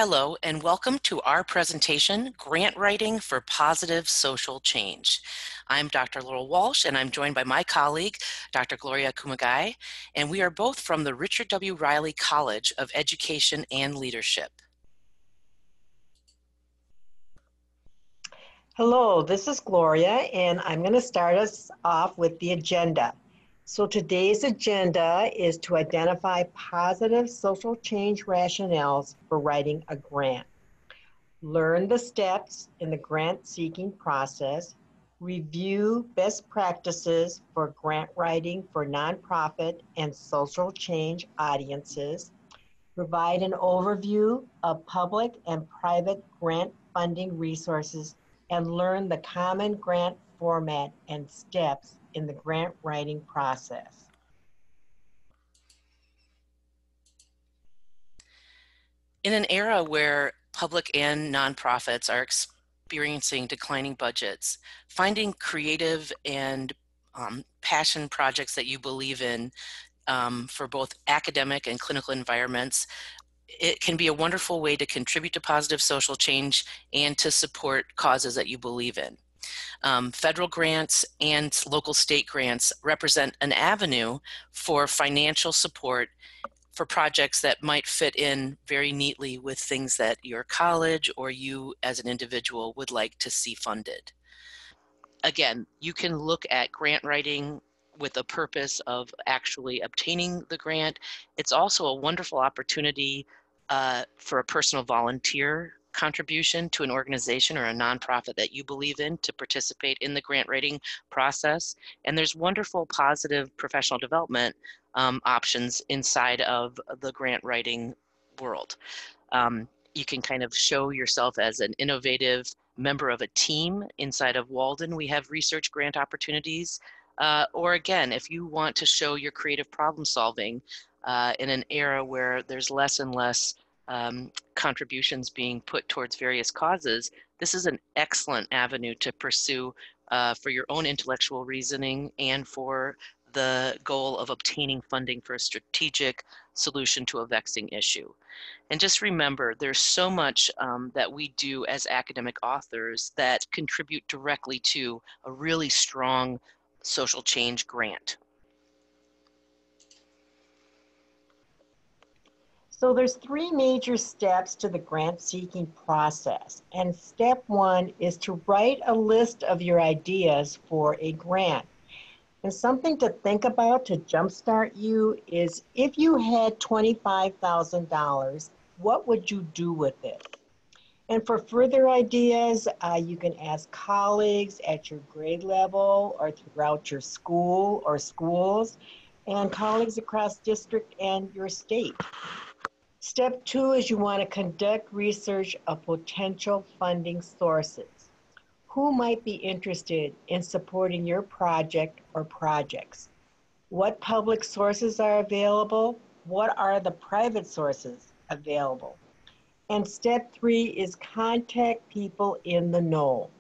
Hello, and welcome to our presentation, Grant Writing for Positive Social Change. I'm Dr. Laurel Walsh, and I'm joined by my colleague, Dr. Gloria Kumagai, and we are both from the Richard W. Riley College of Education and Leadership. Hello, this is Gloria, and I'm going to start us off with the agenda. So today's agenda is to identify positive social change rationales for writing a grant. Learn the steps in the grant seeking process. Review best practices for grant writing for nonprofit and social change audiences. Provide an overview of public and private grant funding resources and learn the common grant format and steps in the grant writing process. In an era where public and nonprofits are experiencing declining budgets, finding creative and passion projects that you believe in for both academic and clinical environments, it can be a wonderful way to contribute to positive social change and to support causes that you believe in. Federal grants and local state grants represent an avenue for financial support for projects that might fit in very neatly with things that your college or you as an individual would like to see funded. Again, you can look at grant writing with a purpose of actually obtaining the grant. It's also a wonderful opportunity for a personal volunteer contribution to an organization or a nonprofit that you believe in to participate in the grant writing process. And there's wonderful positive professional development options inside of the grant writing world. You can kind of show yourself as an innovative member of a team inside of Walden. We have research grant opportunities. Or again, if you want to show your creative problem solving in an era where there's less and less contributions being put towards various causes, this is an excellent avenue to pursue for your own intellectual reasoning and for the goal of obtaining funding for a strategic solution to a vexing issue. And just remember, there's so much that we do as academic authors that contribute directly to a really strong social change grant. So there's three major steps to the grant seeking process. And step one is to write a list of your ideas for a grant. And something to think about to jumpstart you is if you had $25,000, what would you do with it? And for further ideas, you can ask colleagues at your grade level or throughout your school or schools, and colleagues across district and your state. Step two is you want to conduct research of potential funding sources. Who might be interested in supporting your project or projects? What public sources are available? What are the private sources available? And step three is contact people in the know.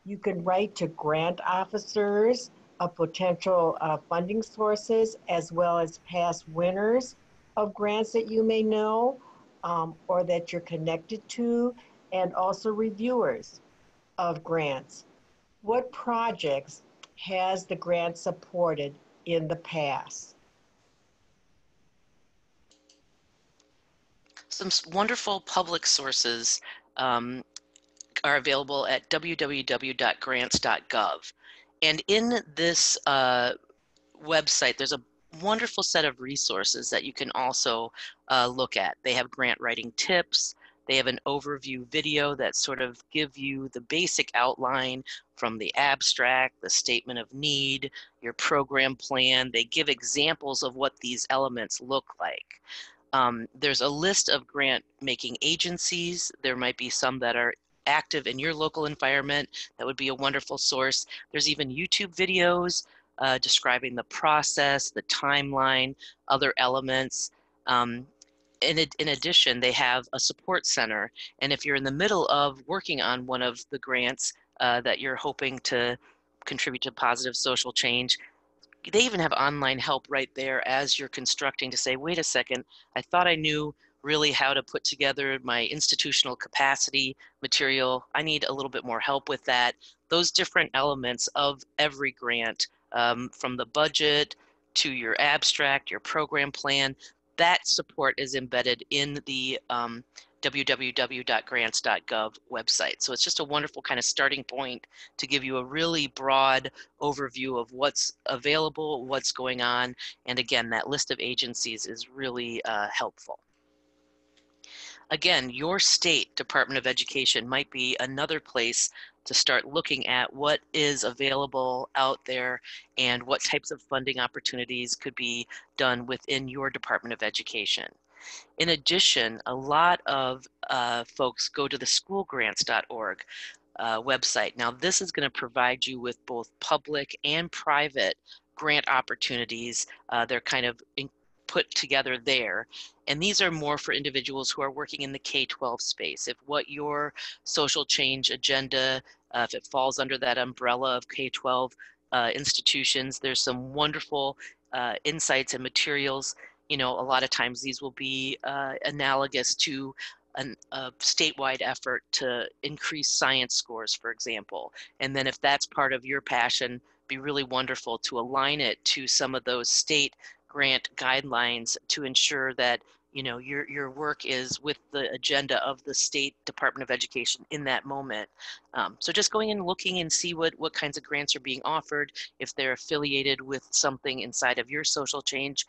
You can write to grant officers of potential funding sources, as well as past winners of grants that you may know or that you're connected to, and also reviewers of grants. What projects has the grant supported in the past? Some wonderful public sources are available at www.grants.gov. And in this website, there's a wonderful set of resources that you can also look at. They have grant writing tips. They have an overview video that sort of give you the basic outline from the abstract, the statement of need, your program plan. They give examples of what these elements look like. There's a list of grant making agencies. There might be some that are active in your local environment. That would be a wonderful source. There's even YouTube videos describing the process, the timeline, other elements. In addition, they have a support center. And if you're in the middle of working on one of the grants that you're hoping to contribute to positive social change, they even have online help right there as you're constructing to say, wait a second, I thought I knew really how to put together my institutional capacity material. I need a little bit more help with that. Those different elements of every grant, from the budget to your abstract, your program plan, that support is embedded in the www.grants.gov website. So it's just a wonderful kind of starting point to give you a really broad overview of what's available, what's going on. And again, that list of agencies is really helpful. Again, your state Department of Education might be another place to start looking at what is available out there and what types of funding opportunities could be done within your Department of Education. In addition, a lot of folks go to the schoolgrants.org website. Now, this is going to provide you with both public and private grant opportunities. They're kind of put together there. And these are more for individuals who are working in the K-12 space. If what your social change agenda, if it falls under that umbrella of K-12 institutions, there's some wonderful insights and materials. You know, a lot of times these will be analogous to a statewide effort to increase science scores, for example. And then if that's part of your passion, be really wonderful to align it to some of those state grant guidelines to ensure that your work is with the agenda of the state Department of Education in that moment. So just going and looking and see what kinds of grants are being offered, if they're affiliated with something inside of your social change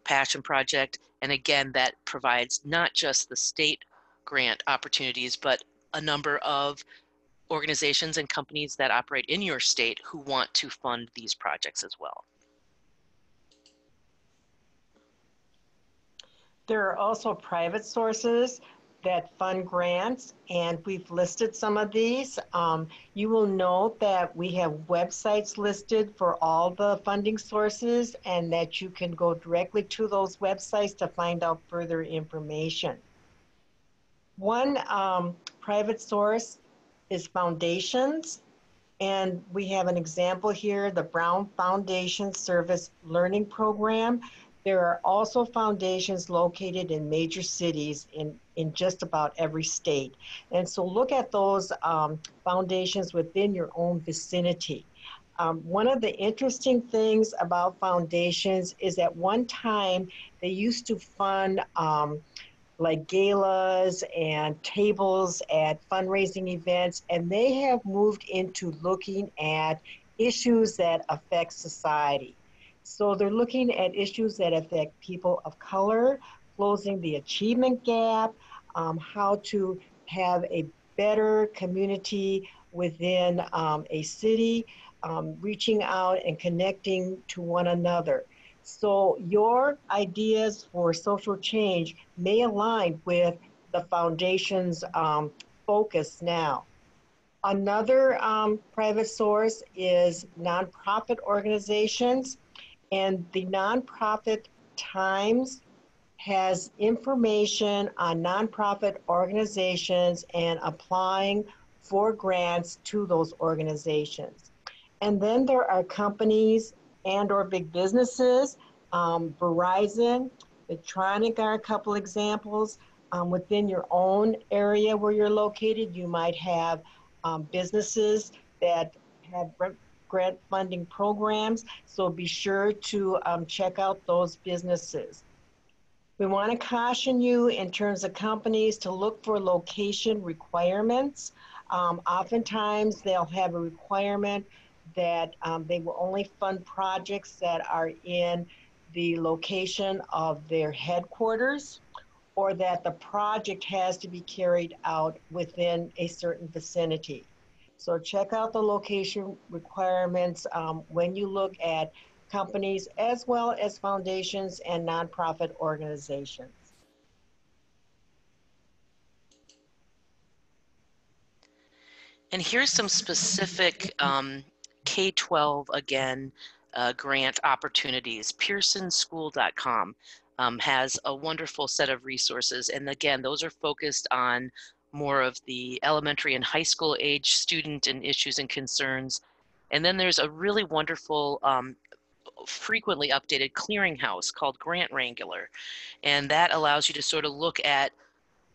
passion project. And again, that provides not just the state grant opportunities, but a number of organizations and companies that operate in your state who want to fund these projects as well. There are also private sources that fund grants, and we've listed some of these. You will note that we have websites listed for all the funding sources and that you can go directly to those websites to find out further information. One private source is foundations, and we have an example here, the Brown Foundation Service Learning Program. There are also foundations located in major cities in just about every state. And so look at those foundations within your own vicinity. One of the interesting things about foundations is at one time they used to fund like galas and tables at fundraising events, and they have moved into looking at issues that affect society. So they're looking at issues that affect people of color, closing the achievement gap, how to have a better community within a city, reaching out and connecting to one another. So your ideas for social change may align with the foundation's focus now. Another private source is nonprofit organizations, and the Nonprofit Times has information on nonprofit organizations and applying for grants to those organizations. And then there are companies and or big businesses. Verizon, Medtronic are a couple examples. Within your own area where you're located, you might have businesses that have grant funding programs. So be sure to check out those businesses. We want to caution you in terms of companies to look for location requirements. Oftentimes they'll have a requirement that they will only fund projects that are in the location of their headquarters, or that the project has to be carried out within a certain vicinity. So check out the location requirements when you look at companies as well as foundations and nonprofit organizations. And here's some specific K-12, again, grant opportunities. PearsonSchool.com has a wonderful set of resources. And again, those are focused on more of the elementary and high school age student and issues and concerns. And then there's a really wonderful frequently updated clearinghouse called Grant Wrangler, and that allows you to sort of look at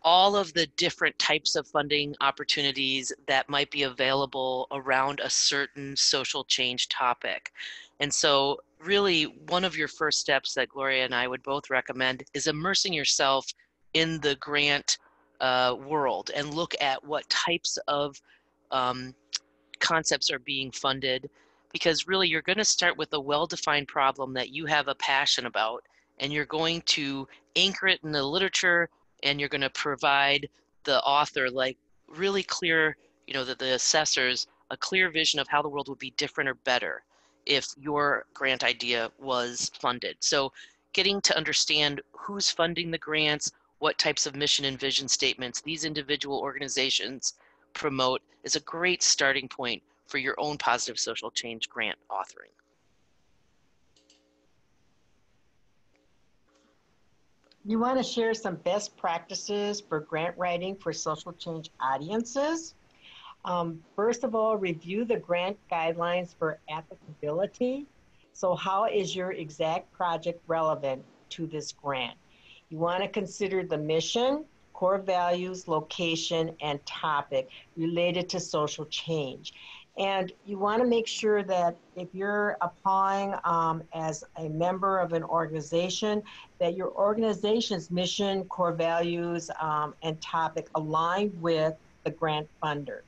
all of the different types of funding opportunities that might be available around a certain social change topic. And so really one of your first steps that Gloria and I would both recommend is immersing yourself in the grant world and look at what types of um, concepts are being funded, because really you're going to start with a well-defined problem that you have a passion about, and you're going to anchor it in the literature, and you're going to provide the author like really clear, the assessors, a clear vision of how the world would be different or better if your grant idea was funded. So getting to understand who's funding the grants, what types of mission and vision statements these individual organizations promote is a great starting point for your own positive social change grant authoring. You want to share some best practices for grant writing for social change audiences? First of all, review the grant guidelines for applicability. So how is your exact project relevant to this grant? You want to consider the mission, core values, location, and topic related to social change. And you want to make sure that if you're applying as a member of an organization, that your organization's mission, core values, and topic align with the grant funder.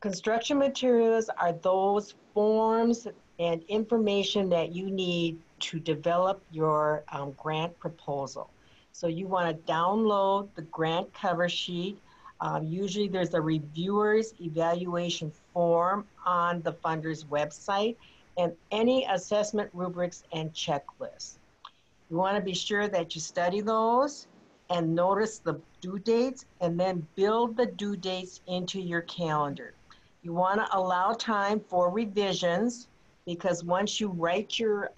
Construction materials are those forms and information that you need to develop your grant proposal. So you want to download the grant cover sheet. Usually there's a reviewer's evaluation form on the funder's website and any assessment rubrics and checklists. You want to be sure that you study those and notice the due dates, and then build the due dates into your calendar. You want to allow time for revisions, because once you write your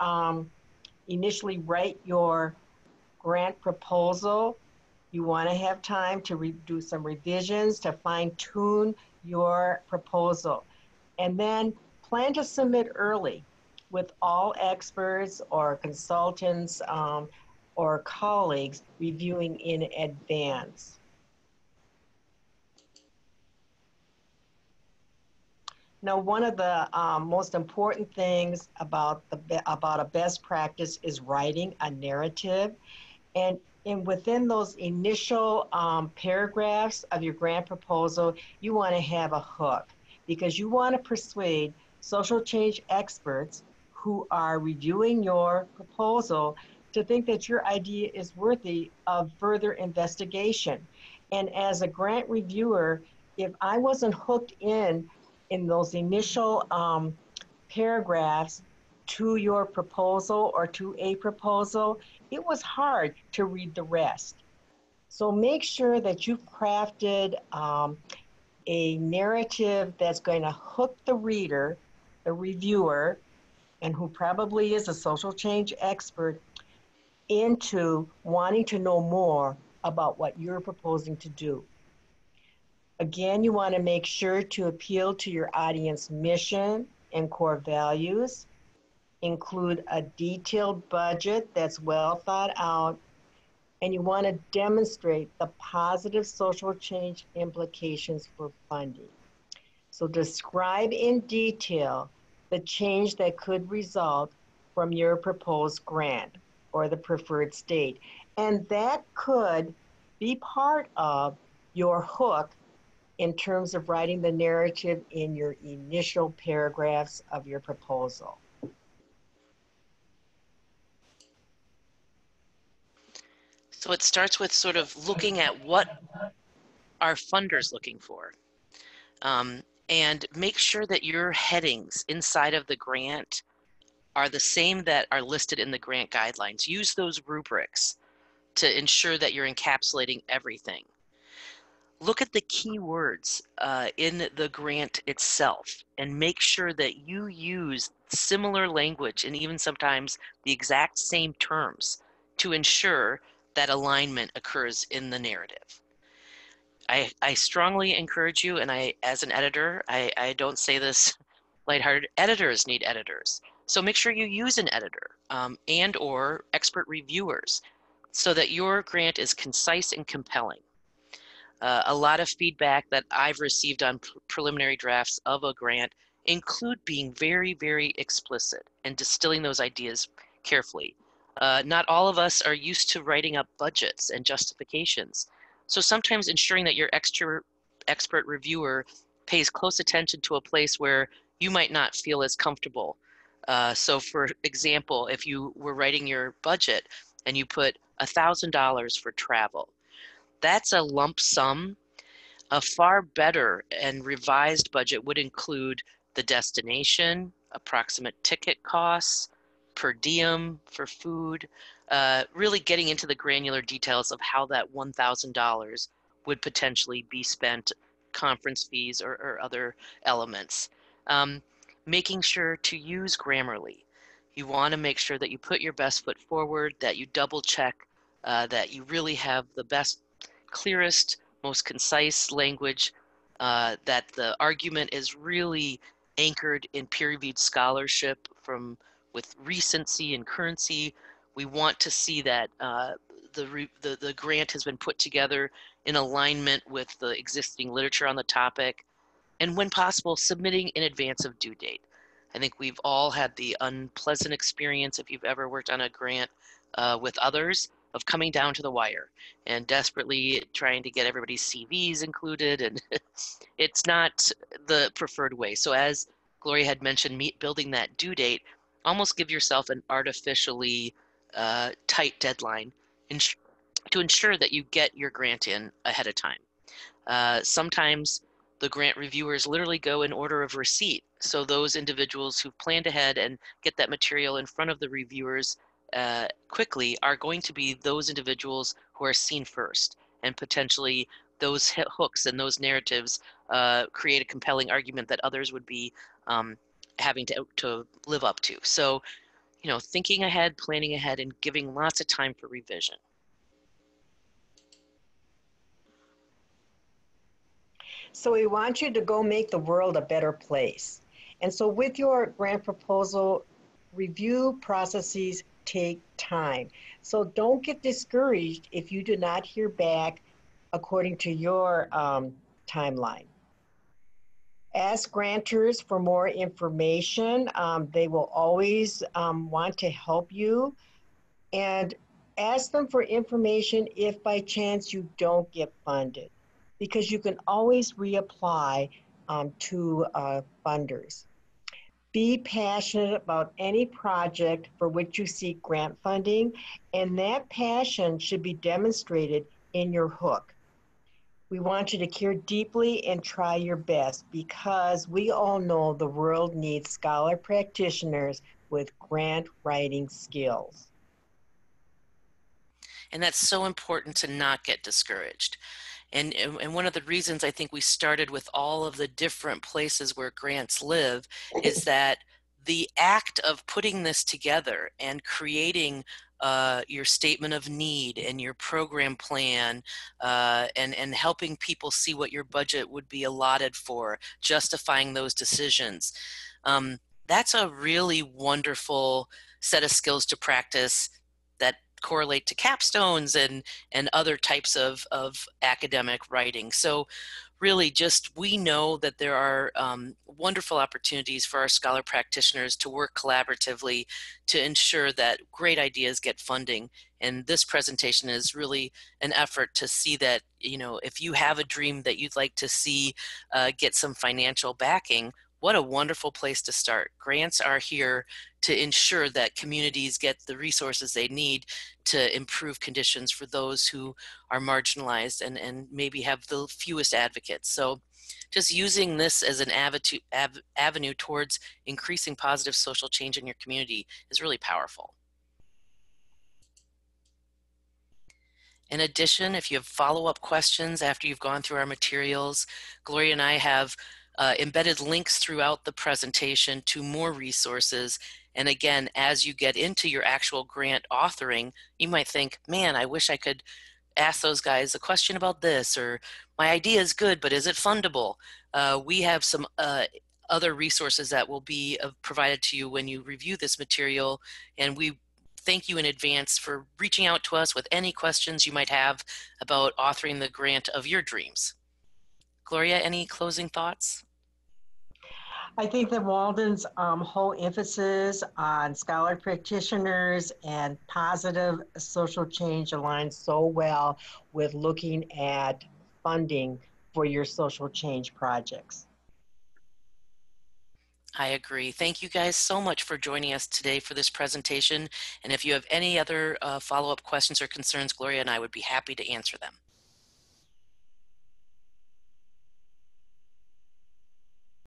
initially write your grant proposal, you want to have time to do some revisions to fine tune your proposal. And then plan to submit early with all experts or consultants or colleagues reviewing in advance. Now, one of the most important things about a best practice is writing a narrative, and within those initial paragraphs of your grant proposal, you want to have a hook, because you want to persuade social change experts who are reviewing your proposal to think that your idea is worthy of further investigation. And as a grant reviewer, if I wasn't hooked in those initial paragraphs to your proposal or to a proposal, it was hard to read the rest. So make sure that you've crafted a narrative that's going to hook the reader, the reviewer, and who probably is a social change expert, into wanting to know more about what you're proposing to do. Again, you want to make sure to appeal to your audience mission and core values, include a detailed budget that's well thought out, and you want to demonstrate the positive social change implications for funding. So describe in detail the change that could result from your proposed grant or the preferred state. And that could be part of your hook in terms of writing the narrative in your initial paragraphs of your proposal. So it starts with sort of looking at what are funders looking for. And make sure that your headings inside of the grant are the same that are listed in the grant guidelines. Use those rubrics to ensure that you're encapsulating everything. Look at the keywords in the grant itself and make sure that you use similar language and even sometimes the exact same terms to ensure that alignment occurs in the narrative. I strongly encourage you, and as an editor, I don't say this lighthearted, editors need editors. So make sure you use an editor and or expert reviewers so that your grant is concise and compelling. A lot of feedback that I've received on preliminary drafts of a grant include being very, very explicit and distilling those ideas carefully. Not all of us are used to writing up budgets and justifications. So sometimes ensuring that your expert reviewer pays close attention to a place where you might not feel as comfortable. So for example, if you were writing your budget and you put $1,000 for travel, that's a lump sum. A far better and revised budget would include the destination, approximate ticket costs, per diem for food, really getting into the granular details of how that $1,000 would potentially be spent, conference fees or other elements. Um, Making sure to use Grammarly. You want to make sure that you put your best foot forward, that you double check, that you really have the best, clearest, most concise language, that the argument is really anchored in peer-reviewed scholarship with recency and currency. We want to see that the grant has been put together in alignment with the existing literature on the topic, and when possible, submitting in advance of due date. I think we've all had the unpleasant experience, if you've ever worked on a grant with others, of coming down to the wire and desperately trying to get everybody's CVs included, and it's not the preferred way. So as Gloria had mentioned, building that due date, almost give yourself an artificially tight deadline to ensure that you get your grant in ahead of time. Sometimes the grant reviewers literally go in order of receipt. So those individuals who've planned ahead and get that material in front of the reviewers quickly are going to be those individuals who are seen first, and potentially those hooks and those narratives create a compelling argument that others would be having to live up to. So, thinking ahead, planning ahead, and giving lots of time for revision. So we want you to go make the world a better place. And so with your grant proposal, review processes take time. So don't get discouraged if you do not hear back according to your timeline. Ask grantors for more information. They will always want to help you. And ask them for information if by chance you don't get funded, because you can always reapply to funders. Be passionate about any project for which you seek grant funding, and that passion should be demonstrated in your hook. We want you to care deeply and try your best, because we all know the world needs scholar practitioners with grant writing skills. And that's so important to not get discouraged. And one of the reasons I think we started with all of the different places where grants live is that the act of putting this together and creating your statement of need and your program plan, and helping people see what your budget would be allotted for, justifying those decisions. That's a really wonderful set of skills to practice that correlate to capstones and other types of academic writing. So really just, we know that there are wonderful opportunities for our scholar practitioners to work collaboratively to ensure that great ideas get funding. And this presentation is really an effort to see that, if you have a dream that you'd like to see get some financial backing, what a wonderful place to start. Grants are here to ensure that communities get the resources they need to improve conditions for those who are marginalized and maybe have the fewest advocates. So just using this as an avenue towards increasing positive social change in your community is really powerful. In addition, if you have follow-up questions after you've gone through our materials, Gloria and I have embedded links throughout the presentation to more resources. And again, as you get into your actual grant authoring, you might think, man, I wish I could ask those guys a question about this, or my idea is good, but is it fundable? We have some other resources that will be provided to you when you review this material. And we thank you in advance for reaching out to us with any questions you might have about authoring the grant of your dreams. Gloria, any closing thoughts? I think that Walden's whole emphasis on scholar practitioners and positive social change aligns so well with looking at funding for your social change projects. I agree. Thank you guys so much for joining us today for this presentation. And if you have any other follow-up questions or concerns, Gloria and I would be happy to answer them.